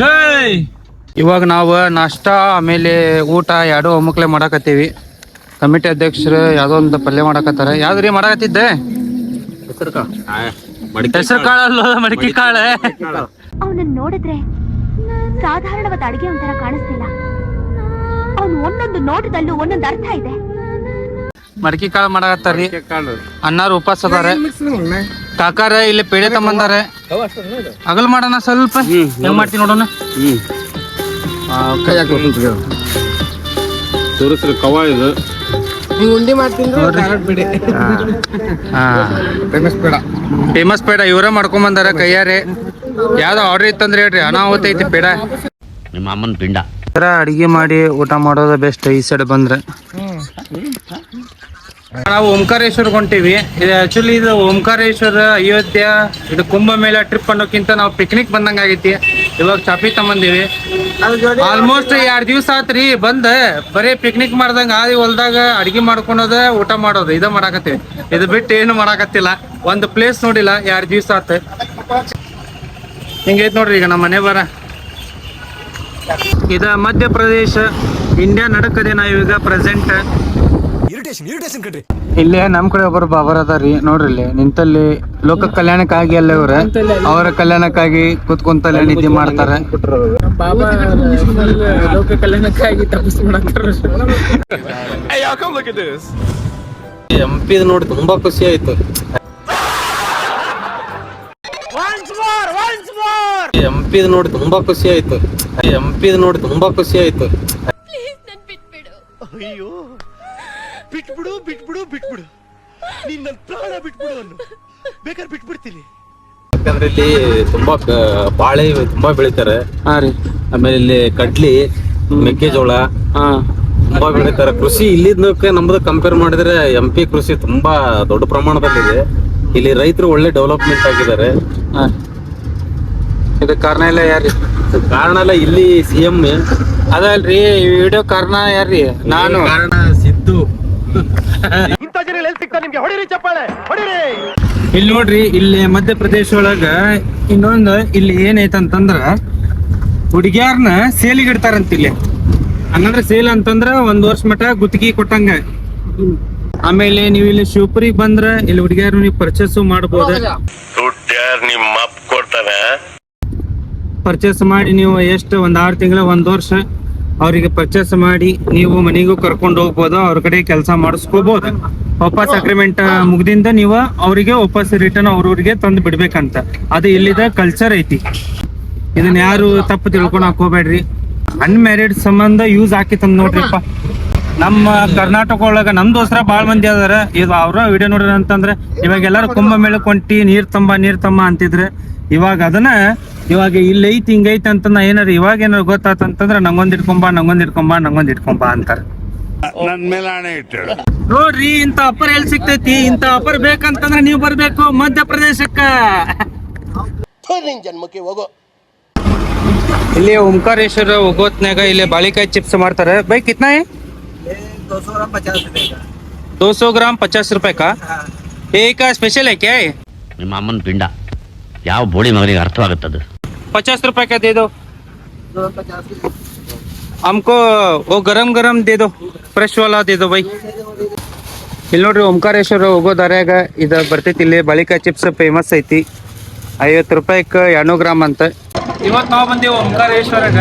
ಜೈ. ಇವಾಗ ನಾವು ನಾಷ್ಟಾ ಆಮೇಲೆ ಊಟ ಎರಡು ಒಮ್ಮಕ್ಲೆ ಮಾಡಾಕತ್ತೀವಿ. ಕಮಿಟಿ ಅಧ್ಯಕ್ಷರು ಯಾವ್ದೋ ಒಂದು ಪಲ್ಯ ಮಾಡಾಕತ್ತಾರ. ಯಾವ್ದ್ರಿ ಮಾಡಾಕತ್ತಿದ್ದೆ? ಹೆಸರು ಕಾಳಲ್ಲ, ಮಡಿಕೆ ಕಾಳು. ಅವನನ್ನ ನೋಡಿದ್ರೆ ಸಾಧಾರಣವಾದ ಅಡಿಗೆ ಒಂಥರ ಕಾಣಿಸ್ತಿಲ್ಲ. ಅವನು ಒಂದೊಂದು ನೋಟದಲ್ಲೂ ಒಂದೊಂದು ಅರ್ಥ ಇದೆ. ಮಡಿಕೆ ಕಾಳು ಮಾಡಾಕತ್ತಾರ್ರಿ. ಅನ್ನಾರು ಉಪವಾಸ ಅದಾರ. ಕಾಕಾರ ಇಲ್ಲಿ ಪೇಡೆ ತಮ್ಮಂದಾರ. ಅಗಲ್ ಮಾಡೋಣ ಸ್ವಲ್ಪ. ಹೆಂಗ್ ಮಾಡ್ತೀನಿ ನೋಡೋಣ. ತೋರಿಸ್ರಿ ಕವಾ ಇದು. ಉಂಡಿ ಮಾಡ್ತೀನಿ. ಫೇಮಸ್ ಪೇಡ ಇವರೇ ಮಾಡ್ಕೊಂಡ್ ಬಂದಾರ ಕೈಯಾರೆ. ಯಾವ್ದೋ ಆರ್ಡರ್ ಇತ್ತಂದ್ರೆ ಹೇಳ್ರಿ, ಅನಾಹುತ ಐತಿ ಪೇಡ. ನಿಮ್ಮ ಅಮ್ಮನ ಪಿಂಡ. ಅಡಿಗೆ ಮಾಡಿ ಊಟ ಮಾಡೋದ ಬೆಸ್ಟ್ ಈ ಸೈಡ್ ಬಂದ್ರೆ. ನಾವು ಓಂಕಾರೇಶ್ವರ್ಗೆ ಹೊಂಟೀವಿ. ಇದು ಆಕ್ಚುಲಿ ಇದು ಓಂಕಾರೇಶ್ವರ, ಅಯೋಧ್ಯ, ಇದು ಕುಂಭಮೇಳ ಟ್ರಿಪ್ ಅನ್ನೋಕ್ಕಿಂತ ನಾವು ಪಿಕ್ನಿಕ್ ಬಂದಂಗ ಆಗೈತಿ. ಇವಾಗ ಚಾಪಿ ತಗೊಂಬಂದಿವಿ. ಆಲ್ಮೋಸ್ಟ್ 2 ದಿವಸ ಆತ್ರಿ ಬಂದ. ಬರೀ ಪಿಕ್ನಿಕ್ ಮಾಡ್ದಂಗ ಆದಿ ಹೊಲ್ದಾಗ ಅಡಿಗೆ ಮಾಡ್ಕೊಳೋದ, ಊಟ ಮಾಡೋದು ಇದ ಮಾಡಾಕತ್ತೀವಿ. ಇದು ಬಿಟ್ಟು ಏನು ಮಾಡಾಕತ್ತಿಲ್ಲ. ಒಂದು ಪ್ಲೇಸ್ ನೋಡಿಲ್ಲ 2 ದಿವಸ ಆತ. ಹಿಂಗೈತ್ ನೋಡ್ರಿ ಈಗ ನಮ್ಮ ಮನೆ ಬರ. ಇದ ಮಧ್ಯಪ್ರದೇಶ, ಇಂಡಿಯಾ ನಡಕದೆ ನಾವೀಗ ಪ್ರೆಸೆಂಟ್. ಇಲ್ಲೇ ನಮ್ ಕಡೆ ಒಬ್ಬರು ಬಾಬರ್ ಅದಾರಿ ನೋಡ್ರಿ. ಇಲ್ಲಿ ನಿಂತಲ್ಲಿ ಲೋಕ ಕಲ್ಯಾಣಕ್ಕಾಗಿ ಅಲ್ಲ ಇವ್ರ, ಅವರ ಕಲ್ಯಾಣಕ್ಕಾಗಿ ಕೂತ್ಕೊಂತಲ್ಲೇ ನಿದ್ದೆ ಮಾಡ್ತಾರೆ. ಲೋಕ ಕಲ್ಯಾಣಕ್ಕಾಗಿ ತಪಸ್ಸು ಮಾಡ್ತಾರೆ. MP ನೋಡಿ ತುಂಬಾ ಖುಷಿ ಆಯ್ತು. MP ನೋಡಿ ತುಂಬಾ ಖುಷಿ ಆಯ್ತು. MP ನೋಡಿ ತುಂಬಾ ಖುಷಿ ಆಯ್ತು. ಅಯ್ಯೋ, ಬಿಟ್ಬಿಡು ಬಿಟ್ಬಿಡು ಬಿಟ್ಬಿಡು, ನೀನ್ ನನ್ ಪ್ರಾಣ ಬಿಟ್ಬಿಡು ಅನ್ನು, ಬೇಕಾದ್ರೆ ಬಿಟ್ಬಿಡ್ತೀನಿ. ಯಾಕಂದ್ರೆ ಇಲ್ಲಿ ತುಂಬಾ ಬಾಳೆ ತುಂಬಾ ಬೆಳಿತಾರೆ. ಹಾ ರೀ. ಆಮೇಲೆ ಇಲ್ಲಿ ಕಡ್ಲಿ, ಮೆಕ್ಕೆಜೋಳ ತುಂಬಾ ಬೆಳಿತಾರೆ. ಕೃಷಿ ಇಲ್ಲಿದ್ದಕ್ಕೆ ನಮ್ದು ಕಂಪೇರ್ ಮಾಡಿದ್ರೆ MP ಕೃಷಿ ತುಂಬಾ ದೊಡ್ಡ ಪ್ರಮಾಣದಲ್ಲಿದೆ. ಇಲ್ಲಿ ರೈತರು ಒಳ್ಳೆ ಡೆವಲಪ್ಮೆಂಟ್ ಆಗಿದ್ದಾರೆ. ಇದಕ್ಕೆ ಕಾರಣ ಎಲ್ಲ ಯಾರ್ರಿ? ಕಾರಣ ಎಲ್ಲ ಇಲ್ಲಿ CM ಅದಲ್ರಿ, ಈ ವಿಡಿಯೋ ಕಾರಣ ಯಾರ್ರಿ? ನಾನು. ಕಾರಣ ಸಿದ್ದು. ಇಂಥ ಜನ ಎಲ್ಲಿ ಸಿಗ್ತಾರೆ ನಿಮ್ಗೆ? ಹೊಡಿರಿ ಚಪ್ಪಾಳೆ, ಹೊಡಿರಿ. ಇಲ್ಲಿ ನೋಡ್ರಿ, ಇಲ್ಲಿ ಮಧ್ಯಪ್ರದೇಶ ಒಳಗ ಇನ್ನೊಂದು ಇಲ್ಲಿ ಏನೈತಂತಂದ್ರ ಹುಡುಗಿಯಾರ್ನ ಸೇಲಿಗೆ ಇಡ್ತಾರಂತ. ಇಲ್ಲಿ ಹಂಗಂದ್ರೆ ಸೇಲ್ ಅಂತಂದ್ರ 1 ವರ್ಷ ಮಟ ಗುತ್ತಿಗೆ ಕೊಟ್ಟಂಗ. ಆಮೇಲೆ ನೀವು ಇಲ್ಲಿ ಶಿವಪುರಿಗೆ ಬಂದ್ರ ಇಲ್ಲಿ ಹುಡುಗಿಯಾರು ನೀವು ಪರ್ಚೇಸ್ ಮಾಡಬಹುದು. ಪರ್ಚೇಸ್ ಮಾಡಿ ನೀವು ಎಷ್ಟು 6 ತಿಂಗಳ 1 ವರ್ಷ ಅವರಿಗೆ ಪರ್ಚೇಸ್ ಮಾಡಿ ನೀವು ಮನೆಗೂ ಕರ್ಕೊಂಡು ಹೋಗ್ಬೋದು. ಅವ್ರ ಕಡೆ ಕೆಲಸ ಮಾಡಿಸ್ಕೋಬಹುದು. ವಾಪಸ್ ಅಗ್ರಿಮೆಂಟ್ ಮುಗ್ದಿಂದ ನೀವು ಅವರಿಗೆ ವಾಪಸ್ ರಿಟರ್ನ್ ಅವ್ರವ್ರಿಗೆ ತಂದು ಬಿಡ್ಬೇಕಂತ. ಅದು ಇಲ್ಲಿದ ಕಲ್ಚರ್ ಐತಿ. ಇದನ್ನ ಯಾರು ತಪ್ಪು ತಿಳ್ಕೊಳಕ್ ಹೋಗ್ಬೇಡ್ರಿ. ಅನ್ಮ್ಯಾರಿಡ್ ಸಂಬಂಧ ಯೂಸ್ ಆಕಿತಂದ್ ನೋಡ್ರಿಪ್ಪ. ನಮ್ಮ ಕರ್ನಾಟಕ ಒಳಗ ನಮ್ ದೋಸ್ತರ ಬಾಳ್ ಮಂದಿ ಅದಾರ. ಇದು ಅವ್ರ ವಿಡಿಯೋ ನೋಡ್ರಿ ಅಂತಂದ್ರೆ ಇವಾಗ ಎಲ್ಲಾರು ಕುಂಭಮೇಳಕ್ಕೆ ಹೊಂಟಿ ನೀರ್ ತಂಬ ಅಂತಿದ್ರೆ, ಇವಾಗ ಅದನ್ನ ಇವಾಗ ಇಲ್ಲಿ ಐತಿ ಹಿಂಗೈತಿ ಅಂತ ಏನಾರ ಇವಾಗ ಏನಾರು ಗೊತ್ತಾತಂತಂದ್ರೆ ನಂಗೊಂದ್ ಇಟ್ಕೊಂಬ ಅಂತಾರ. ನನ್ ಮೇಲೆ ಆಣೆ ಇಟ್ಟು ನೋಡ್ರಿ, ಇಂತ ಅಪ್ಪರ್ ಎಲ್ಲಿ ಸಿಗ್ತೈತಿ? ಇಂತ ಅಪ್ಪರ್ ಬೇಕಂತಂದ್ರೆ ನೀವು ಬರ್ಬೇಕು ಮಧ್ಯಪ್ರದೇಶಕ್ಕ. ಜನ್ಮಕ್ಕೆ ಹೋಗೋ. ಇಲ್ಲಿ ಓಂಕಾರೇಶ್ವರ ಹೋಗೋತ್ನಾಗ ಇಲ್ಲಿ ಬಾಳಿಕಾಯಿ ಚಿಪ್ಸ್ ಮಾಡ್ತಾರೆ. ಬೈ ಕಿತ್ನಾ है? 200 ग्राम 50 रुपए का. एक स्पेशल है क्या है? ನಿಮ್ಮ ಅಮ್ಮನ ಪಿಂಡ. ಯಾವ ಬೋಳಿ ಮಗನಿಗೆ ಅರ್ಥವಾಗುತ್ತದು? 50 रुपए का दे दो. हमको वो गरम दे दो, फ्रेश वाला दे दो भाई. ಇಲ್ಲಿ ನೋಡ್ರಿ, ಓಂಕಾರೇಶ್ವರ ಹೋಗೋ ದಾರ್ಯಾಗ ಇದು ಬರ್ತೈತಿ. ಇಲ್ಲಿ ಬಾಳಿಕಾಯಿ ಚಿಪ್ಸ್ ಫೇಮಸ್ ಐತಿ. 50 ರೂಪಾಯಿಗೆ 200 ಗ್ರಾಮ್ ಅಂತ. ಇವತ್ತು ನಾವು ಬಂದೀವಿ ಓಂಕಾರೇಶ್ವರಗ.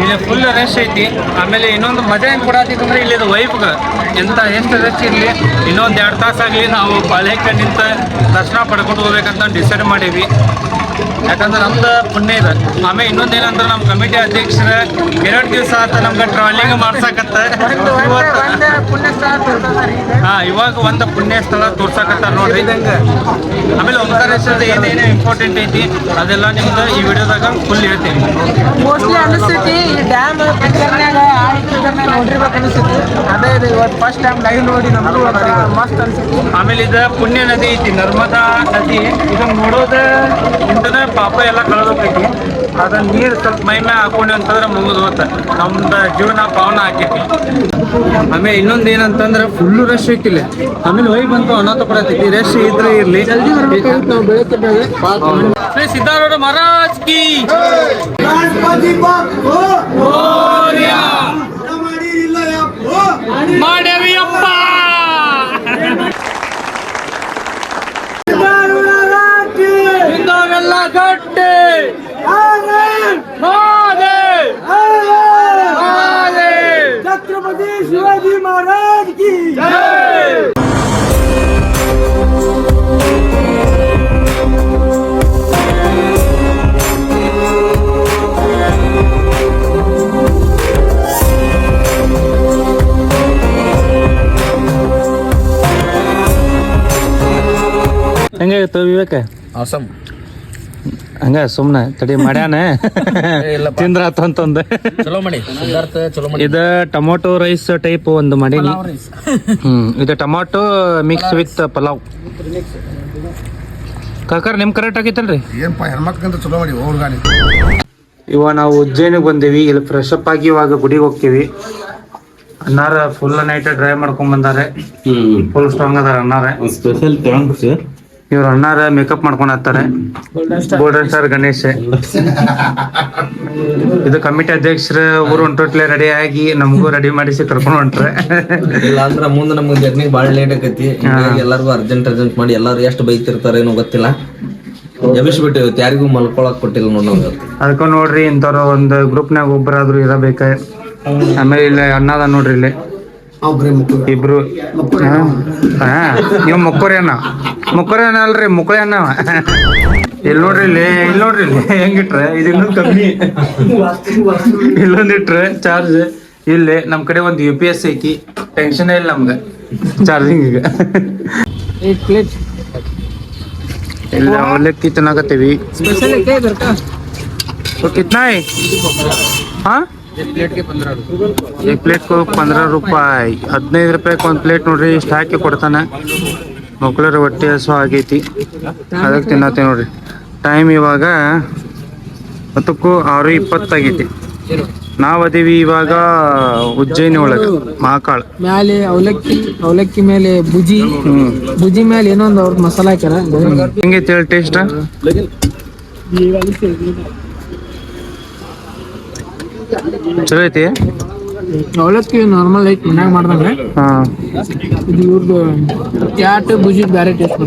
ಇಲ್ಲಿ ಫುಲ್ ರಶ್ ಐತಿ. ಆಮೇಲೆ ಇನ್ನೊಂದು ಮಜಾ ಏನು ಕೊಡತ್ತಿತ್ತಂದ್ರೆ ಇಲ್ಲಿ ವೈಫ್ಗೆ ಎಷ್ಟು ರಶ್ ಇರಲಿ ಇನ್ನೊಂದು 2 ತಾಸಾಗಲಿ ನಾವು ಬಾಳೆಕಾಯಿ ನಿಂತ ದರ್ಶನ ಪಡ್ಕೊಂಡು ಹೋಗ್ಬೇಕಂತ ಡಿಸೈಡ್ ಮಾಡೀವಿ. ಯಾಕಂದ್ರೆ ನಮ್ದು ಪುಣ್ಯ ಇದೆ. ಆಮೇಲೆ ಇನ್ನೊಂದೇನಂದ್ರೆ ನಮ್ಮ ಕಮಿಟಿ ಅಧ್ಯಕ್ಷರ 2 ದಿವಸ ಆತ ನಮ್ಗೆ ಟ್ರಾವೆಲಿಂಗ್ ಮಾಡ್ಸಕತ್ತ. ಇವಾಗ ಒಂದು ಪುಣ್ಯ ಸ್ಥಳ ತೋರ್ಸಕತ್ತಾರ ನೋಡ್ರಿ. ಆಮೇಲೆ ಓಂಕಾರೇಶ್ವರದ ಏನೇನು ಇಂಪಾರ್ಟೆಂಟ್ ಐತಿ ಅದೆಲ್ಲ ನಿಮ್ದು ಈ ವಿಡಿಯೋದಾಗ ಫುಲ್ ಹೇಳ್ತೀವಿ. ಮೋಸ್ಟ್ಲಿ ಅನಿಸ್ತೈತಿ ಈ ಡ್ಯಾಮ್ ಪಿಕ್ಚರ್ನಾಗ ನೋಡಿರ್ಬೇಕು ಅನಿಸ್ತೈತಿ. ಅದೇ ಇದು ಇವತ್ತು ಫಸ್ಟ್ ಟೈಮ್ ಲೈವ್ ನೋಡಿ ನಮಗೂ ಮಸ್ತ್ ಅನ್ಸುತ್ತೆ. ಆಮೇಲೆ ಇದು ಪುಣ್ಯ ನದಿ ಐತಿ, ನರ್ಮದಾ ನದಿ. ಇದನ್ನ ನೋಡೋದ ಇಂಟನೇ ಪಾಪ ಎಲ್ಲ ಕಳೆದೋಗ್ತೈತಿ. ಅದನ್ನ ನೀರು ಸ್ವಲ್ಪ ಮೈ ಮೇಲೆ ಹಾಕೊಂಡು ಅಂತಂದ್ರೆ ಮುಗಿದು ಹೋತ ನಮ್ದು ಜೀವನ ಪಾವನ ಆಕೈತಿ. ಆಮೇಲೆ ಇನ್ನೊಂದು ಏನಂತಂದ್ರೆ ಫುಲ್ಲು ರಶ್ ಐತಿಲ್ಲ. ಆಮೇಲೆ ಹೋಗಿ ಬಂತು ಅನ್ನೋ ತಗೊಳತೈತಿ. ರಶ್ ಇದ್ರೆ ಇರ್ಲಿ. ಶ್ರೀ ಸಿದ್ಧಾರೂಢ ಮಹಾರಾಜ್ ಕಿ ಮಾಡವಿಯಪ್ಪ. ಇಂದವೆಲ್ಲ ಗಟ್ಟಿ ಛತ್ರಪತಿ ಶಿವಾಜಿ ಮಹಾರಾಜ್ ಕಿ ಜೈ. ಹೆಂಗಾಗಿತ್ತು ವಿವೇಕ? ಆಸಮ್. ಹಂಗ ಸುಮ್ನೆ ತಡಿ ಮಾಡ್ಯಾನ ತಿಂದ್ರಾತು ಅಂತಂದು. ಚಲೋ ಮಾಡಿ ಸಿದ್ಧಾರ್ಥ, ಚಲೋ ಮಾಡಿ. ಇದು ಟೊಮೊಟೊ ರೈಸ್ ಟೈಪ್ ಒಂದು ಮಾಡೀನಿ. ಇದು ಟೊಮೊಟೊ ಮಿಕ್ಸ್ ವಿತ್ ಪಲಾವ್. ಕಾಕರ್ ನಿಮ್ ಕರೆಕ್ಟ್ ಆಗೈತಲ್ರಿ? ಏನಪ್ಪ ಹೆಣ್ಮಕ್ಳಂತ ಚಲೋ ಮಾಡಿ ಹುಡುಗಾಡಿ. ಇವಾಗ ನಾವು ಉಜ್ಜಯಿನಿಗೆ ಬಂದೀವಿ. ಇಲ್ಲಿ ಫ್ರೆಶ್ ಅಪ್ ಆಗಿ ಇವಾಗ ಗುಡಿಗೆ ಹೋಗ್ತೀವಿ. ಅನ್ನಾರ ಫುಲ್ ನೈಟ್ ಡ್ರೈವ್ ಮಾಡ್ಕೊಂಡ್ ಬಂದಾರೆ. ಫುಲ್ ಸ್ಟ್ರಾಂಗ್ ಅದಾರ ಅನ್ನಾರ. Special thanks. ಇವ್ರ ಅಣ್ಣಾರ ಮೇಕಪ್ ಮಾಡ್ಕೊಂಡ್ ಹತ್ತಾರೆ. Golden star Ganesh. ಇದು ಕಮಿಟಿ ಅಧ್ಯಕ್ಷರ ಊರು ಹೊಂಟೋಟ್ಲೆ ರೆಡಿ ಆಗಿ ನಮಗೂ ರೆಡಿ ಮಾಡಿಸಿ ಕರ್ಕೊಂಡು ಹೊಂಟ್ರೆ. ಇಲ್ಲಾಂದ್ರ ಮುಂದೆ ನಮ್ಗೆ ಜರ್ನಿ ಭಾಳ ಲೇಟ್ ಆಕೈತಿ. ಎಲ್ಲರಿಗೂ ಅರ್ಜೆಂಟ್ ಮಾಡಿ ಎಲ್ಲಾರು ಎಷ್ಟು ಬೈತಿರ್ತಾರೇನೋ ಗೊತ್ತಿಲ್ಲ. ಎಬ್ಬಿಸ್ಬಿಟ್ಟು ಇವತ್ತು ಯಾರಿಗೂ ಮಲ್ಕೊಳಕ್ ಕೊಟ್ಟಿಲ್ಲ ನೋಡೋದು. ಅದಕ್ಕ ನೋಡ್ರಿ ಇಂಥವ್ರ ಒಂದು ಗ್ರೂಪ್ನಾಗ ಒಬ್ಬರಾದ್ರೂ ಇರಬೇಕ. ಆಮೇಲೆ ಇಲ್ಲಿ ಅನ್ನದ ನೋಡ್ರಿ ಇಲ್ಲಿ ಇಬ್ರು. ನೀವು ಮುಕ್ಕರೇನ ಅಲ್ರಿ ಮುಕ್ಕಳೆ ಅನ್ನವ. ಇಲ್ಲಿ ನೋಡ್ರಿ ಇಲ್ಲಿ ಹೆಂಗಿಟ್ರೆ ಇದು ಇನ್ನೊಂದು ಕಮ್ಮಿ. ಇಲ್ಲೊಂದಿಟ್ರೆ ಚಾರ್ಜ್ ಇಲ್ಲಿ ನಮ್ ಕಡೆ ಒಂದು UPS ಐತಿ. ಟೆನ್ಷನ್ ಇಲ್ಲ ನಮ್ಗೆ ಚಾರ್ಜಿಂಗ್. ಈಗ ಇಲ್ಲಿ ಅವಲಕ್ಕಿ ತಿನ್ನಕತ್ತೀವಿ. कितना है? हाँ एक प्लेट को 15 ರೂಪಾಯಿ. 15 ರೂಪಾಯಿಗೆ ಒಂದು ಪ್ಲೇಟ್ ನೋಡ್ರಿ ಇಷ್ಟು ಹಾಕಿ ಕೊಡ್ತಾನೆ. ಮಕ್ಕಳರ ಹೊಟ್ಟೆ ಹಸು ಆಗೈತಿ, ಅದಕ್ಕೆ ತಿನ್ನತ್ತೆ ನೋಡ್ರಿ. ಟೈಮ್ ಇವಾಗ 6:20 ಆಗೈತಿ. ನಾವು ಅದೀವಿ ಇವಾಗ ಉಜ್ಜಯಿನಿ ಒಳಗೆ ಮಹಾಕಾಳ. ಮ್ಯಾಲೆ ಅವಲಕ್ಕಿ ಮೇಲೆ ಬುಜಿ ಮೇಲೆ ಏನೋ ಒಂದು ಅವ್ರ ಮಸಾಲ ಹಾಕ್ಯಾರ. ಹೆಂಗೈತಿ ಹೇಳಿ ಟೇಸ್ಟ್? ಚಲೋ ಐತಿ. ಅವಲಕ್ಕಿ ನಾರ್ಮಲ್ ಐತಿ ಮನ್ಯಾಗ ಮಾಡ್ದಂಗೆ. ಇದು ಇವ್ರದ್ದು ಕ್ಯಾಟ್ ಬುಜಿ ಬೇರೆ ಟೇಸ್ಟ್.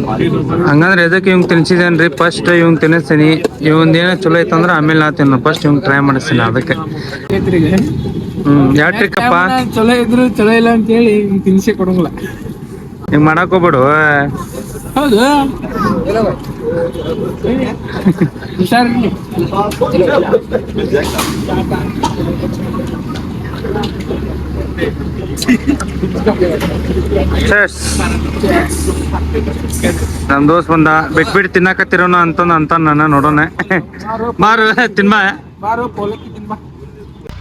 ಹಂಗಂದ್ರೆ ಎದಕ್ಕೆ ಇವಂಗ್ ತಿನ್ಸಿದೇನ್ರಿ? ಫಸ್ಟ್ ಇವಂಗ್ ತಿನ್ನಿಸ್ತೀನಿ. ಇವಂದ್ ಏನೋ ಚಲೋ ಐತಂದ್ರೆ ಆಮೇಲೆ ನಾ ತಿನ್ನ. ಫಸ್ಟ್ ಇವಂಗ್ ಟ್ರೈ ಮಾಡಿಸ್ತೀನಿ ಅದಕ್ಕೆ. ಯಾವ ಟ್ರಿಕ್ಕಪ್ಪ? ಚಲೋ ಇದ್ರು ಚಲೋ ಇಲ್ಲ ಅಂತ ಹೇಳಿ ತಿನ್ಸಿ ಕೊಡಂಗಿಲ್ಲ. ಹಿಂಗ್ ಮಾಡಕ್ ಹೋಗ್ಬೇಡು. ಹೌದು ಹುಷಾರಿರ್ಲಿ. ನಮ್ ದೋಸ್ತ್ ಬಂದ ಬಿಟ್ಬಿಟ್ಟು ತಿನ್ನಕತ್ತಿರೋನು ಅಂತ ನನ್ನ ನೋಡೋಣ. ಮಾರು ತಿನ್ಬಾ.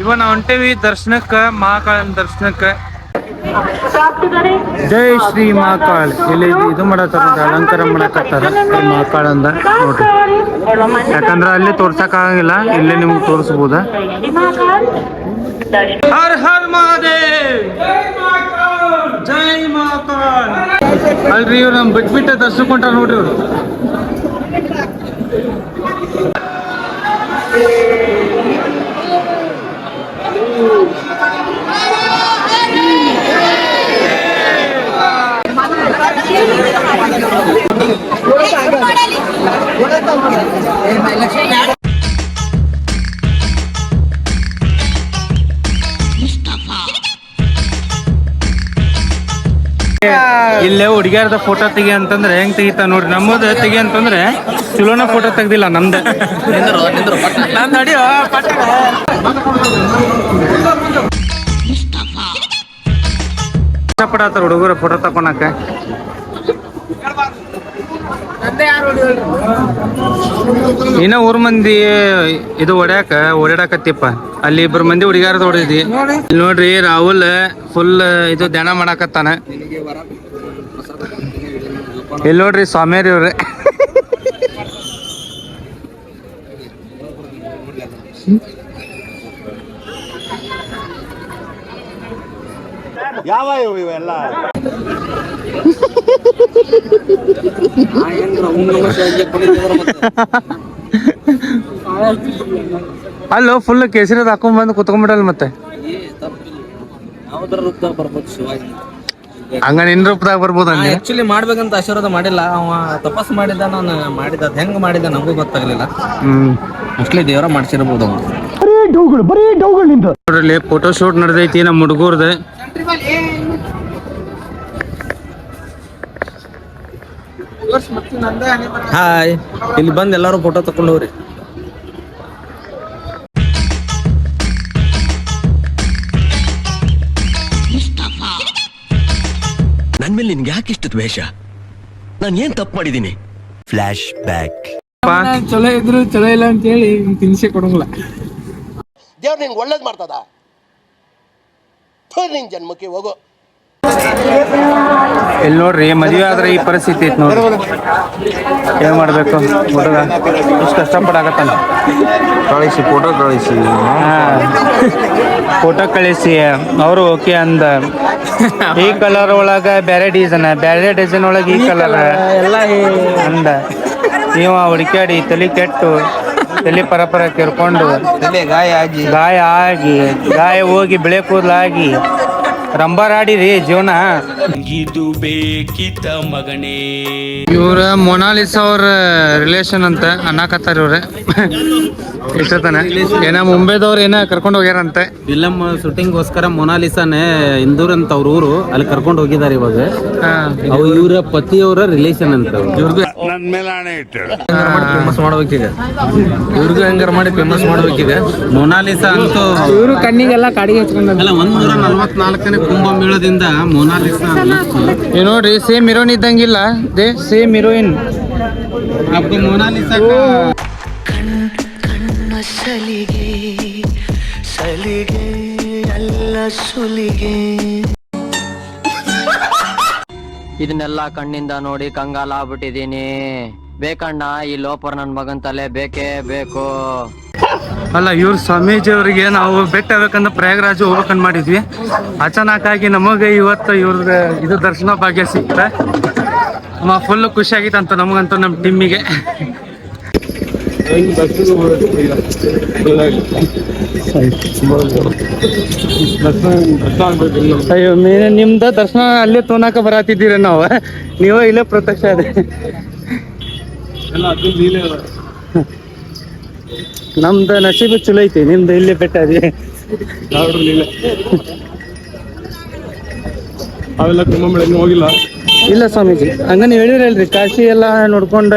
ಇವ ನಾವು ಹೊಂಟೇವಿ ದರ್ಶನಕ್ಕ, ಮಹಾಕಾಳನ ದರ್ಶನಕ್ಕ. ಜೈ ಶ್ರೀ ಮಹಾಕಾಳ್. ಇಲ್ಲಿ ಇದು ಮಾಡತ್ತಾರ, ಅಲಂಕಾರ ಮಾಡಕತ್ತಾರ ಮಹಾಕಾಳಂದ ನೋಡ್ರಿ. ಯಾಕಂದ್ರ ಅಲ್ಲಿ ತೋರ್ಸಕ್ ಆಗಂಗಿಲ್ಲ, ಇಲ್ಲೇ ನಿಮ್ಗೆ ತೋರಿಸ್ಬೋದ. ಹರ್ ಹರ್ ಮಹಾದೇವ್, ಜೈ ಮಹಾಕಾಳ್. ಅಲ್ರಿ ಇವ್ರು ನಮ್ ಬಿಟ್ಬಿಟ್ಟ ದರ್ಶನ ಕೊಂಟಾರ ನೋಡ್ರಿ ಇವ್ರು. ಇಲ್ಲೇ ಹುಡುಗಿಯರ್ದ ಫೋಟೋ ತೆಗಿ ಅಂತಂದ್ರೆ ಹೆಂಗ್ ತೆಗಿತಾವ ನೋಡ್ರಿ. ನಮ್ಮದು ತೆಗಿ ಅಂತಂದ್ರೆ ಚಲೋನ ಫೋಟೋ ತೆಗ್ದಿಲ್ಲ ನಮ್ದು. ಇಷ್ಟಪಡತ್ತಾರ ಹುಡುಗರು ಫೋಟೋ ತಕೊಳಕ. ಇನ್ನ ಊರ್ ಮಂದಿ ಇದು ಓಡಾಡಕತ್ತಿಪ್ಪ. ಅಲ್ಲಿ 2 ಮಂದಿ ಹುಡುಗಿಯಾರದ ಹೊಡೆದಿ. ಇಲ್ಲಿ ನೋಡ್ರಿ ರಾಹುಲ್ ಫುಲ್ ಇದು ಧ್ಯಾನ ಮಾಡಾಕತ್ತಾನ. ಇಲ್ಲಿ ನೋಡ್ರಿ ಸ್ವಾಮಿಯರ್ ಇವ್ರೆ. ಯಾವ ಇವೆಲ್ಲ ಅಲ್ಲೋ ಫುಲ್ ಕೇಸರಿ ಹಾಕೊಂಡ್ ಬಂದು ಕುತ್ಕೊಂಡ್ಬಿಡಲ್ ಮತ್ತೆ ಹಂಗ ನಿನ್ ರೂಪದಾಗ ಬರ್ಬೋದು ಆಕ್ಚುಲಿ ಮಾಡ್ಬೇಕಂತ ಆಶೀರ್ವಾದ ಮಾಡಿಲ್ಲ. ಅವ ತಪಸ್ ಮಾಡಿದ, ನಾನು ಮಾಡಿದ ಹೆಂಗ್ ಮಾಡಿದ ನಮಗೂ ಗೊತ್ತಾಗ್ಲಿಲ್ಲ. ಮೋಸ್ಟ್ಲಿ ದೇವರ ಮಾಡ್ಸಿರ್ಬೋದು. ನೋಡ್ರಲ್ಲಿ ಫೋಟೋ ಶೂಟ್ ನಡೆದೈತಿ ನಮ್ಮ ಹುಡುಗರ್ದ. ಹಾಯ್, ಇಲ್ಲಿ ಬಂದ್ ಎಲ್ಲಾರು ಫೋಟೋ ತಕೊಂಡವ್ರಿ. ನನ್ ಮೇಲೆ ನಿನ್ಗೆ ಯಾಕೆ ಇಷ್ಟ ದ್ವೇಷ? ನಾನು ಏನ್ ತಪ್ಪು ಮಾಡಿದೀನಿ? Flash back. ಚಲೋ ಇದ್ರು ಚಲೋ ಇಲ್ಲ ಅಂತ ಹೇಳಿ ತಿನ್ಸೆ ಕೊಡಂಗಿಲ್ಲ. ದೇವ್ರು ನಿನ್ಗೆ ಒಳ್ಳೇದು ಮಾಡ್ತದ? ನಿನ್ ಜನ್ಮಕ್ಕೆ ಹೋಗೋ. ಇಲ್ಲಿ ನೋಡ್ರಿ, ಮದುವೆ ಆದ್ರೆ ಈ ಪರಿಸ್ಥಿತಿ ಐತಿ ನೋಡ್ರಿ. ಏನ್ ಮಾಡ್ಬೇಕು ಹುಡುಗ ಇಷ್ಟು ಕಷ್ಟಪಡಾಕತ್ತಾನ. ಕಳಿಸಿ ಫೋಟೋ ಕಳಿಸಿ, ಫೋಟೋ ಕಳಿಸಿ ಅವರು ಓಕೆ ಅಂದ. ಈ ಕಲರ್ ಒಳಗ ಬ್ಯಾರೆ ಡಿಸೈನ್ ಒಳಗ ಈ ಕಲರ್ ಎಲ್ಲ ಅಂದ. ನೀವು ಹುಡುಕ್ಯಾಡಿ ತಲೆ ಕೆಟ್ಟು ತಲೆ ಪರಪರ ಕೆರ್ಕೊಂಡು ಗಾಯ ಹೋಗಿ ಬೆಳೆ ಕೂದಲಾಗಿ ರಂಬಾರಾಡಿರಿ ಜೀವನ. ಇದು ಬೇಕಿತ್ತ ಮಗನೇ. ಇವ್ರ ಮೊನಾಲಿಸಾ ಅವ್ರ ರಿಲೇಷನ್ ಅಂತ ಅನ್ನಕತ್ತಾರ. ಇವ್ರ ಇಷ್ಟತನ ಏನ ಮುಂಬೈದವ್ರ ಏನ ಕರ್ಕೊಂಡು ಹೋಗ್ಯಾರಂತೆ ಫಿಲಮ್ ಶೂಟಿಂಗ್ಗೋಸ್ಕರ. ಮೊನಾಲಿಸಾನೇ ಇಂದೂರ್ ಅಂತ ಅವ್ರ ಊರು, ಅಲ್ಲಿ ಕರ್ಕೊಂಡು ಹೋಗಿದ್ದಾರೆ ಇವಾಗ. ಇವರ ಪತಿಯವರ ರಿಲೇಷನ್ ಅಂತ. ಇವ್ರಿಗೂ ನನ್ ಮೇಲೆ ಆಣೆ ಇಟ್ಟು ಫೇಮಸ್ ಮಾಡ್ಬೇಕೀಗ, ಇವ್ರಿಗೂ ಹೆಂಗಾರ ಮಾಡಿ ಫೇಮಸ್ ಮಾಡ್ಬೇಕೀಗ. ಮೊನಾಲಿಸಾ ಅಂತೂ ಇವರು ಕಣ್ಣಿಗೆಲ್ಲ ಕಾಡಿಗೆ ಹಚ್ಕೊಂಡ. ಅಲ್ಲ, 144ನೇ ಕುಂಭಮೇಳದಿಂದ ಮೊನಾಲಿಸಾ ನೀವು ನೋಡ್ರಿ, ಸೇಮ್ ಹೀರೋಯಿನ್ ಇದ್ದಂಗಿಲ್ಲ. Same heroine Monalisa. ಸಲಿಗೆ ಸಲಿಗೆ ಎಲ್ಲ ಸುಲಿಗೆ. ಇದನ್ನೆಲ್ಲ ಕಣ್ಣಿಂದ ನೋಡಿ ಕಂಗಾಲಾಗ್ಬಿಟ್ಟಿದೀನಿ. ಬೇಕಣ್ಣ, ಈ ಲೋಪರ್ ನನ್ ಮಗನ್ ತಲೆ ಬೇಕೇ ಬೇಕು. ಅಲ್ಲ, ಇವ್ರ ಸ್ವಾಮೀಜಿ ಅವರಿಗೆ ನಾವು ಬೆಟ್ಟ ಆಗ್ಬೇಕಂದ್ರೆ ಪ್ರಯಾಗರಾಜ್ ಹೋಗ್ಬೇಕಂತ ಮಾಡಿದ್ವಿ. ಅಚಾನಕ್ ಆಗಿ ನಮಗೆ ಇವತ್ತು ಇವ್ರ ಇದು ದರ್ಶನ ಭಾಗ್ಯ ಸಿಕ್ತ. ಫುಲ್ ಖುಷಿ ಆಗಿತ್ತಂತ ನಮಗಂತೂ, ನಮ್ಮ ಟೀಮಿಗೆ. ಅಯ್ಯೋ, ನಿಮ್ದ ದರ್ಶನ ಅಲ್ಲೇ ತೋನಾಕ ಬರತ್ತಿದ್ದೀರ ನಾವು. ನೀವ ಇಲ್ಲೇ ಪ್ರತ್ಯಕ್ಷ ಅದೇ. ನಮ್ದು ನಸೀಬು ಚಲೋ ಐತಿ, ನಿಮ್ದು ಇಲ್ಲೇ ಬೆಟ್ಟ ಅದೇ. ಅವೆಲ್ಲ ಕುಂಭಮೇಳ ಹೋಗಿಲ್ಲ. ಇಲ್ಲ ಸ್ವಾಮೀಜಿ, ಹಂಗ ನೀವು ಹೇಳಿರಲ್ರಿ ಕಾಶಿ ಎಲ್ಲ ನೋಡ್ಕೊಂಡ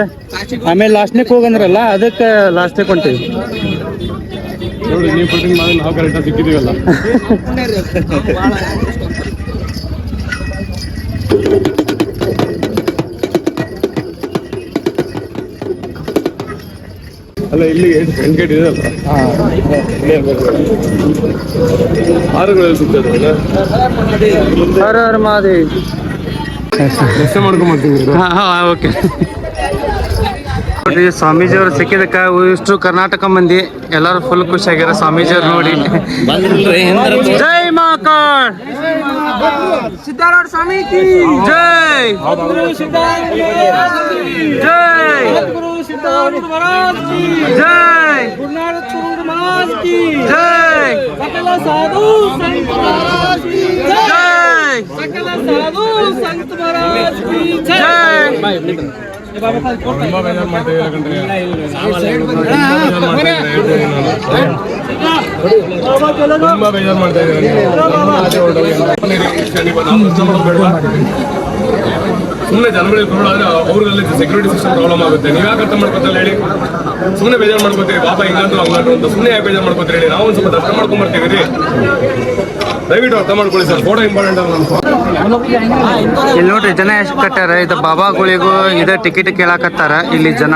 ಆಮೇಲೆ ಲಾಸ್ಟ್ನೇಕ್ ಹೋಗಂದ್ರಲ್ಲ, ಅದಕ್ಕೆ ಲಾಸ್ಟ್ನೇಕ್ ಹೊಂಟೀವಿ. ನೋಡಿ, ನೀವು ಶೂಟಿಂಗ್ ಮಾಡಿ ನಾವು ಕರೆಕ್ಟಾಗಿ ಸಿಕ್ಕಿದೀವಲ್ಲ. ಅಲ್ಲ, ಇಲ್ಲಿ ಫ್ರೆಂಡ್ ಗೇಟ್ ಇದೆ ಅಲ್ಲ, ಆರುಗಳಲ್ಲಿ ಸಿಗ್ತದೆ. ಹರ ಹರ ಮಹಾದೇವ್. ದರ್ಶನ ಮಾಡ್ಕೊಂಡ್ಬರ್ತೀವಿ. ಓಕೆ. ನೋಡ್ರಿ, ಸ್ವಾಮೀಜಿ ಅವ್ರು ಸಿಕ್ಕಿದಕ್ಕ ಇಷ್ಟು ಕರ್ನಾಟಕ ಮಂದಿ ಎಲ್ಲಾರು ಫುಲ್ ಖುಷಿ ಆಗ್ಯಾರ ಸ್ವಾಮೀಜಿ ಅವ್ರು ನೋಡಿ. ಜೈ ಮಹಾಕಾಳ್, ಸಿದ್ದಾರೂಢ ಸ್ವಾಮಿ ಕಿ ಜೈ ಜೈ ಗುರು ಸಿದ್ದಾರೂಢ ಮಹಾರಾಜ್ ಕಿ ಜೈ ಗುರುನಾನಕ್ ಸ್ವರೂಪ ಮಹಾರಾಜ್ ಕಿ ಜೈ ಸಕಲ ಸಾಧು ಸಂತ ಮಹಾರಾಜ್ ಕಿ ಜೈ ಸಕಲ ಸಾಧು ಸಂತ ಮಹಾರಾಜ್ ಕಿ ಜೈ. ತುಂಬಾ ಬೇಜಾರು ಮಾಡ್ತೇವೆ, ಯಾಕಂದ್ರೆ ತುಂಬಾ ಬೇಜಾರು ಮಾಡ್ತಾ ಇದ್ದಾರೆ. ಸುಮ್ಮನೆ ಜನಗಳಿಗೆ ಕೊಡೋದ್ರೆ ಅವ್ರಲ್ಲಿ ಸೆಕ್ಯೂರಿಟಿ ಸಿಸ್ಟಮ್ ಪ್ರಾಬ್ಲಮ್ ಆಗುತ್ತೆ. ನೀವು ಯಾಕೆ ಅರ್ಥ ಮಾಡ್ಕೊತಲ್ಲ ಹೇಳಿ? ಸುಮ್ಮನೆ ಬೇಜಾರು ಮಾಡ್ಕೋತೀರಿ, ಬಾಬಾ ಹಿಂಗಂತೂ ಹಂಗಂತೂ ಅಂತ ಸುಮ್ಮನೆ ಯಾಕೆ ಬೇಜಾರು ಮಾಡ್ಕೋತೀರಿ ಹೇಳಿ? ನಾವು ಒಂದು ಸ್ವಲ್ಪ ದರ್ಶನ ಮಾಡ್ಕೊಂಡ್ ಬರ್ತೀವಿ ರೀ. ದಯವಿಟ್ಟು ಅರ್ಥ ಮಾಡ್ಕೊಳ್ಳಿ ಸರ್, ಫೋಟೋ ಇಂಪಾರ್ಟೆಂಟ್ ಅಲ್ಲ. ಇಲ್ಲಿ ನೋಡ್ರಿ, ಜನ ಎಷ್ಟು ಕಟ್ಟಾರ. ಇದು ಬಾಬಾಗಳಿಗೂ ಇದ ಟಿಕೆಟ್ ಕೇಳಾಕತ್ತಾರ ಇಲ್ಲಿ ಜನ.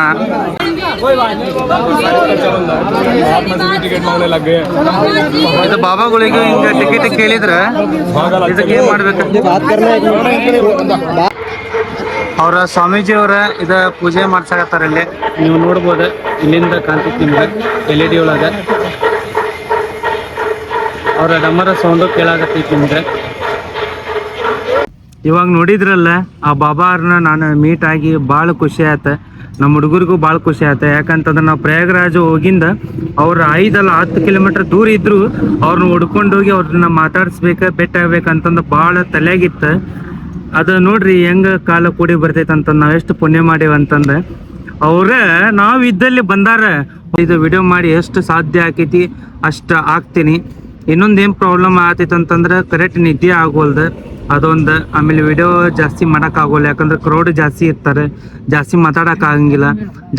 ಟಿಕೆಟ್ ಮಾಡಲೇ ಲಗ್ಗೆ. ಇದು ಬಾಬಾಗಳಿಗೂ ಹಿಂಗ ಟಿಕೆಟ್ ಕೇಳಿದ್ರ ಇದಕ್ಕೆ ಏನ್ ಮಾಡ್ಬೇಕು? ಅವ್ರ ಸ್ವಾಮೀಜಿ ಅವರ ಇದ ಪೂಜೆ ಮಾಡ್ಸಕತ್ತಾರ. ಇಲ್ಲಿ ನೀವು ನೋಡ್ಬೋದು, ಇಲ್ಲಿಂದ ಕಾಣ್ತೈತಿ ನಿಮ್ಗೆ LED ಒಳಗ. ಅವರ ಡಮರ ಸೌಂಡು ಕೇಳಾಕತ್ತೈತಿ ನಿಮ್ಗೆ. ಇವಾಗ ನೋಡಿದ್ರಲ್ಲ ಆ ಬಾಬಾರ್ನ ನಾನು ಮೀಟ್ ಆಗಿ ಭಾಳ ಖುಷಿ ಆಯ್ತ. ನಮ್ಮ ಹುಡುಗರಿಗೂ ಭಾಳ ಖುಷಿ ಆಯ್ತು. ಯಾಕಂತಂದ್ರೆ ನಾವು ಪ್ರಯಾಗರಾಜ್ ಹೋಗಿಂದ ಅವ್ರ 5-10 ಕಿಲೋಮೀಟರ್ ದೂರ ಇದ್ರು ಅವ್ರನ್ನ ಹುಡ್ಕೊಂಡೋಗಿ ಅವ್ರನ್ನ ಮಾತಾಡಿಸ್ಬೇಕು, ಭೇಟಿ ಆಗ್ಬೇಕಂತಂದು ಭಾಳ ತಲೆಯಾಗಿತ್ತು. ಅದು ನೋಡ್ರಿ ಹೆಂಗ ಕಾಲ ಕೂಡಿ ಬರ್ತೈತೆ ಅಂತ ನಾವು ಎಷ್ಟು ಪುಣ್ಯ ಮಾಡೇವಂತಂದು ಅವ್ರ ನಾವು ಇದ್ದಲ್ಲಿ ಬಂದಾರ. ಇದು ವಿಡಿಯೋ ಮಾಡಿ ಎಷ್ಟು ಸಾಧ್ಯ ಆಕೈತಿ ಅಷ್ಟು ಆಗ್ತೀನಿ. ಇನ್ನೊಂದು ಏನು ಪ್ರಾಬ್ಲಮ್ ಆತೈತೆ ಅಂತಂದ್ರೆ ಕರೆಕ್ಟ್ ನಿದ್ದೆ ಆಗೋಲ್ದು ಅದೊಂದು. ಆಮೇಲೆ ವಿಡಿಯೋ ಜಾಸ್ತಿ ಮಾಡೋಕ್ಕಾಗೋಲ್ಲ, ಯಾಕಂದ್ರೆ ಕ್ರೌಡ್ ಜಾಸ್ತಿ ಇರ್ತಾರೆ, ಜಾಸ್ತಿ ಮಾತಾಡೋಕ್ಕಾಗಂಗಿಲ್ಲ.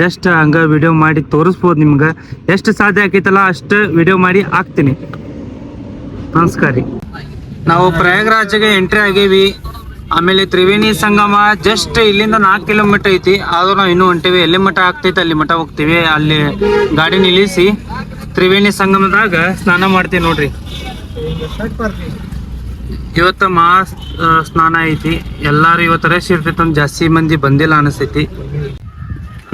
ಜಸ್ಟ್ ಹಂಗೆ ವಿಡಿಯೋ ಮಾಡಿ ತೋರಿಸ್ಬೋದು ನಿಮ್ಗೆ. ಎಷ್ಟು ಸಾಧ್ಯ ಆಕೈತಲ್ಲ ಅಷ್ಟು ವಿಡಿಯೋ ಮಾಡಿ ಹಾಕ್ತೀನಿ. ನಮಸ್ಕಾರ ರೀ. ನಾವು ಪ್ರಯಾಗರಾಜ್ಗೆ ಎಂಟ್ರಿ ಆಗೇವಿ. ಆಮೇಲೆ ತ್ರಿವೇಣಿ ಸಂಗಮ ಜಸ್ಟ್ ಇಲ್ಲಿಂದ 4 ಕಿಲೋಮೀಟರ್ ಐತಿ. ಆದ್ರೂ ನಾವು ಇನ್ನೂ ಹೊಂಟೇವಿ. ಎಲ್ಲಿ ಮಠ ಆಗ್ತೈತೆ ಅಲ್ಲಿ ಮಠ ಹೋಗ್ತೀವಿ. ಅಲ್ಲಿ ಗಾಡಿ ನಿಲ್ಲಿಸಿ ತ್ರಿವೇಣಿ ಸಂಗಮದಾಗ ಸ್ನಾನ ಮಾಡ್ತೀವಿ ನೋಡ್ರಿ. ಇವತ್ತು ಮಹಾ ಸ್ನಾನ ಐತಿ. ಎಲ್ಲಾರು ಇವತ್ತು ರಶ್ ಇರ್ತೈತೆ ಅಂತ ಜಾಸ್ತಿ ಮಂದಿ ಬಂದಿಲ್ಲ ಅನಿಸ್ತೈತಿ.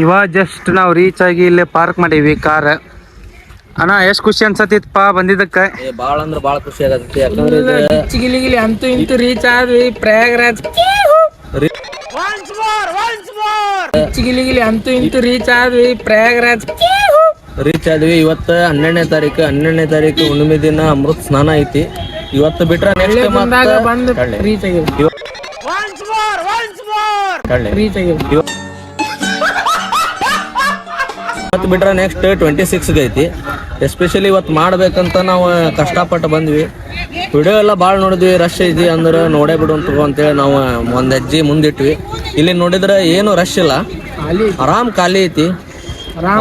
ಇವಾಗ ಜಸ್ಟ್ ನಾವು ರೀಚ್ ಆಗಿ ಇಲ್ಲೇ ಪಾರ್ಕ್ ಮಾಡೀವಿ ಕಾರ್. ಅಣ್ಣ ಎಷ್ಟು ಖುಷಿ ಅನ್ಸತ್ತಿತ್ತಪ್ಪ ಬಂದಿದ್ದಕ್ಕೆ? ಬಾಳ ಅಂದ್ರೆ ಬಾಳ ಖುಷಿ ಆಗತ್ತೆ. ಯಾಕಂದ್ರೆ ಗಿಲಿ ಅಂತೂ ಇಂತೂ ರೀಚ್ ಆದ್ವಿ ಪ್ರಯಾಗರಾಜ್. ಗಿಲಿ ಅಂತೂ ಇಂತೂ ರೀಚ್ ಆದ್ವಿ ಪ್ರಯಾಗರಾಜ್. ರೀಚ್ ಆದ್ವಿ. ಇವತ್ತು 12ನೇ ತಾರೀಕು ಹುಣ್ಣಿಮೆ ದಿನ ಅಮೃತ ಸ್ನಾನ ಐತಿ. ಇವತ್ತು ಬಿಟ್ರೆ ನೆಕ್ಸ್ಟ್ ಬಂದು ರೀಚ್ ಆಗಿವಿ. ರೀಚ್ ಆಗಿವಿ. ಇವತ್ತು ಬಿಟ್ರೆ ನೆಕ್ಸ್ಟ್ 26 ಐತಿ. ಎಸ್ಪೆಷಲಿ ಇವತ್ತು ಮಾಡ್ಬೇಕಂತ ನಾವು ಕಷ್ಟಪಟ್ಟು ಬಂದ್ವಿ. ವಿಡಿಯೋ ಎಲ್ಲ ಭಾಳ ನೋಡಿದ್ವಿ. ರಶ್ ಐತಿ ಅಂದ್ರೆ ನೋಡೇ ಬಿಡು ಅಂತೇಳಿ ನಾವು ಒಂದು ಹೆಜ್ಜೆ ಮುಂದಿಟ್ವಿ. ಇಲ್ಲಿ ನೋಡಿದ್ರೆ ಏನು ರಶ್ ಇಲ್ಲ, ಆರಾಮ್ ಖಾಲಿ ಐತಿ.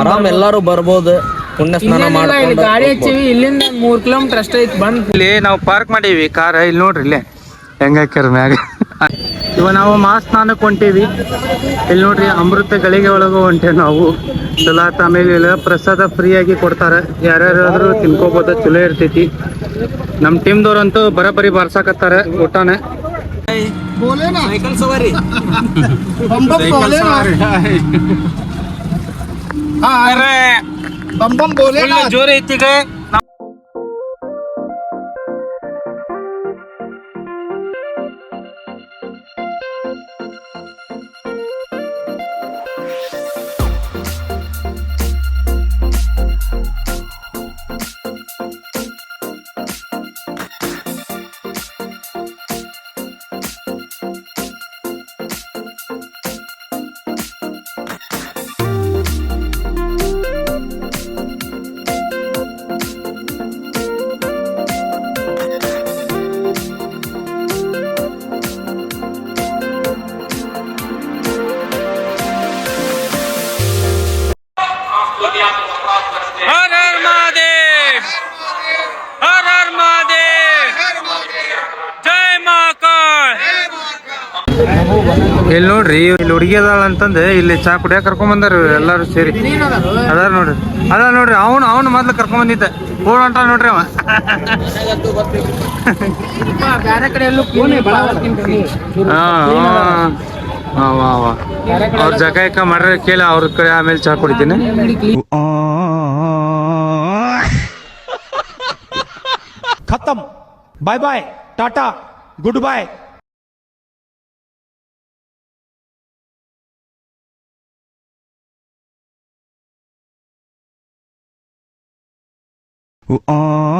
ಆರಾಮ್ ಎಲ್ಲಾರು ಬರ್ಬೋದು, ಪುಣ್ಯ ಸ್ನಾನ ಮಾಡ್ಕೊಂಡು. ಗಾಡಿ ಹಚ್ಚಿವಿ. ಇಲ್ಲಿಂದ 3 ಕಿಲೋಮೀಟರ್ ಅಷ್ಟೇ ಐತಿ. ಇಲ್ಲಿ ನಾವು ಪಾರ್ಕ್ ಮಾಡೀವಿ ಕಾರ್. ಇಲ್ಲಿ ನೋಡ್ರಿ ಇಲ್ಲೇ ಹೆಂಗ ಹಾಕ್ಯಾರ ಮ್ಯಾಗ. ಇವಾಗ ನಾವು ಮಹಾ ಸ್ನಾನಕ್ಕೆ ಹೊಂಟೇವಿ. ಇಲ್ಲಿ ನೋಡ್ರಿ ಅಮೃತ ಗಳಿಗೆ ಒಳಗೆ ಹೊಂಟೇವಿ ನಾವು. ಚಲೋ ಆತ. ಆಮೇಲೆ ಇಲ್ಲ ಪ್ರಸಾದ ಫ್ರೀಯಾಗಿ ಕೊಡ್ತಾರೆ. ಯಾರ್ಯಾರಾದ್ರೂ ತಿನ್ಕೋಬೋದು, ಚಲೋ ಇರ್ತೈತಿ. ನಮ್ಮ ಟೀಮ್ದವ್ರಂತೂ ಬರಬರಿ ಬಾರ್ಸಾಕತ್ತಾರ ಊಟನ. ಸೈಕಲ್ ಸವಾರಿ ಜೋರ್ ಐತಿ. ಹರ ಹರ ಮಹಾದೇವ್, ಹರ ಹರ ಮಹಾದೇವ್, ಜೈ ಮಹಾಕಾಲ್. ಇಲ್ಲಿ ನೋಡ್ರಿ ಇಲ್ಲಿ ಹುಡುಗಿ ಅದಾಳ ಅಂತಂದು ಇಲ್ಲಿ ಚಾ ಕುಡಿಯಾಕ ಕರ್ಕೊಂಡ್ ಬಂದಾರ ಎಲ್ಲಾರು ಸೇರಿ. ಅದಾರ ನೋಡ್ರಿ, ಅದ ನೋಡ್ರಿ ಅವನು ಮೊದ್ಲು ಕರ್ಕೊಂಡ್ ಬಂದಿದ್ದ. ಓಡ್ ಹೊಂಟ ನೋಡ್ರಿ ಅವ. ಬೇರೆ ಕಡೆ ಎಲ್ಲೂ ಅವ್ರ ಜಗಾಯಕ ಮಾಡ್ರ ಕೇಳಿ ಅವ್ರ ಕಡೆ ಆಮೇಲೆ ಚಾ ಕುಡಿತೀನಿ. खत्म, bye bye, tata, goodbye. Oh